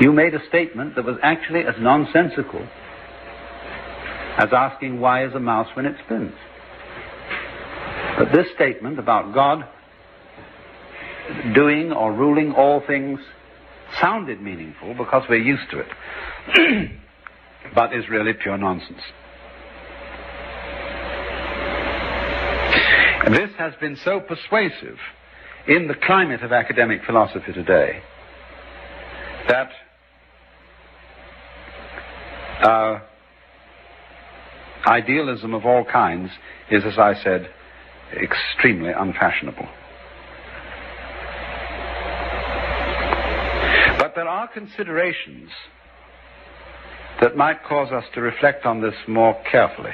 You made a statement that was actually as nonsensical as asking why is a mouse when it spins. But this statement about God doing or ruling all things sounded meaningful because we're used to it, but is really pure nonsense. This has been so persuasive in the climate of academic philosophy today that idealism of all kinds is, as I said, extremely unfashionable. But there are considerations that might cause us to reflect on this more carefully.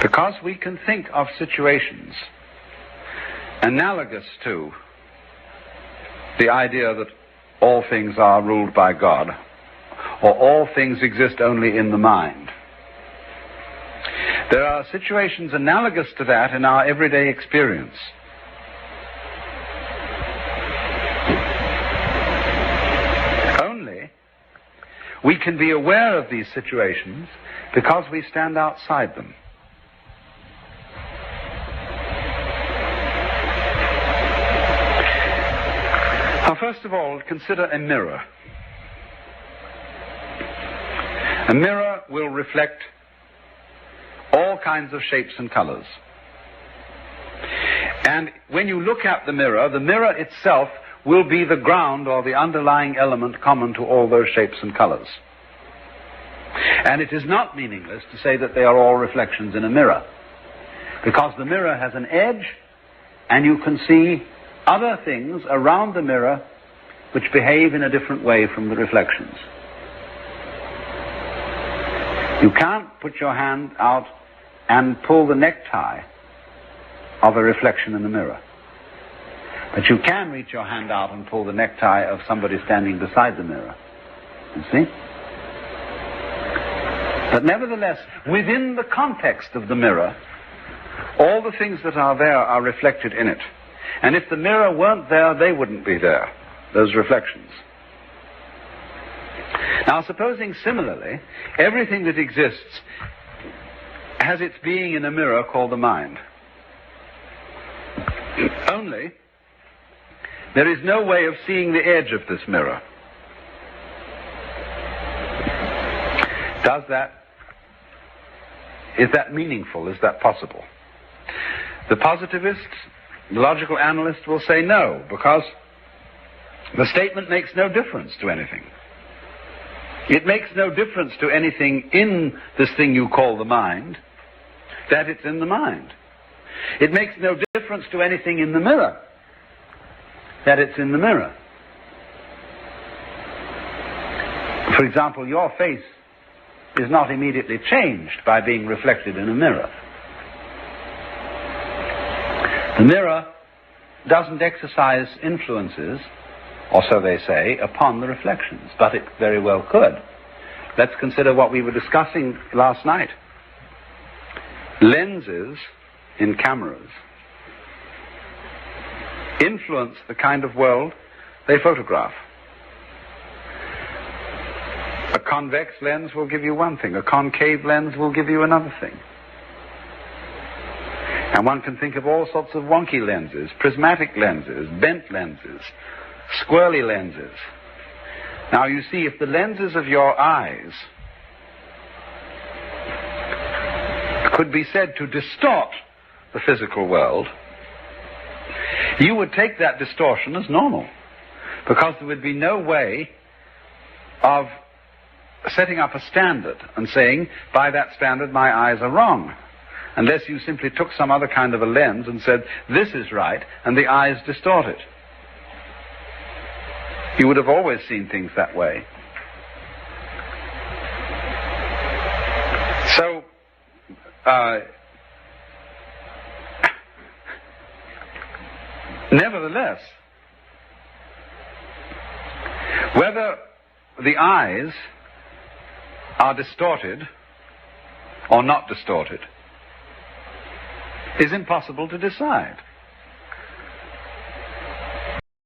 Because we can think of situations analogous to the idea that all things are ruled by God, or all things exist only in the mind. There are situations analogous to that in our everyday experience. Only we can be aware of these situations because we stand outside them. Now, first of all, consider a mirror. A mirror will reflect all kinds of shapes and colors. And when you look at the mirror itself will be the ground or the underlying element common to all those shapes and colors. And it is not meaningless to say that they are all reflections in a mirror, because the mirror has an edge, and you can see other things around the mirror which behave in a different way from the reflections. You can't put your hand out and pull the necktie of a reflection in the mirror. But you can reach your hand out and pull the necktie of somebody standing beside the mirror. You see? But nevertheless, within the context of the mirror, all the things that are there are reflected in it. And if the mirror weren't there, they wouldn't be there, those reflections. Now, supposing similarly, everything that exists has its being in a mirror called the mind. Only, there is no way of seeing the edge of this mirror. Is that meaningful? Is that possible? The positivist, the logical analyst will say no, because the statement makes no difference to anything. It makes no difference to anything in this thing you call the mind, that it's in the mind. It makes no difference to anything in the mirror, that it's in the mirror. For example, your face is not immediately changed by being reflected in a mirror. The mirror doesn't exercise influences, or so they say, upon the reflections, but it very well could. Let's consider what we were discussing last night. Lenses in cameras influence the kind of world they photograph. A convex lens will give you one thing, a concave lens will give you another thing. And one can think of all sorts of wonky lenses, prismatic lenses, bent lenses, squirrely lenses. Now you see, if the lenses of your eyes could be said to distort the physical world, you would take that distortion as normal, because there would be no way of setting up a standard and saying, by that standard my eyes are wrong, unless you simply took some other kind of a lens and said, this is right, and the eyes distort it. You would have always seen things that way. So, nevertheless, whether the eyes are distorted or not distorted is impossible to decide.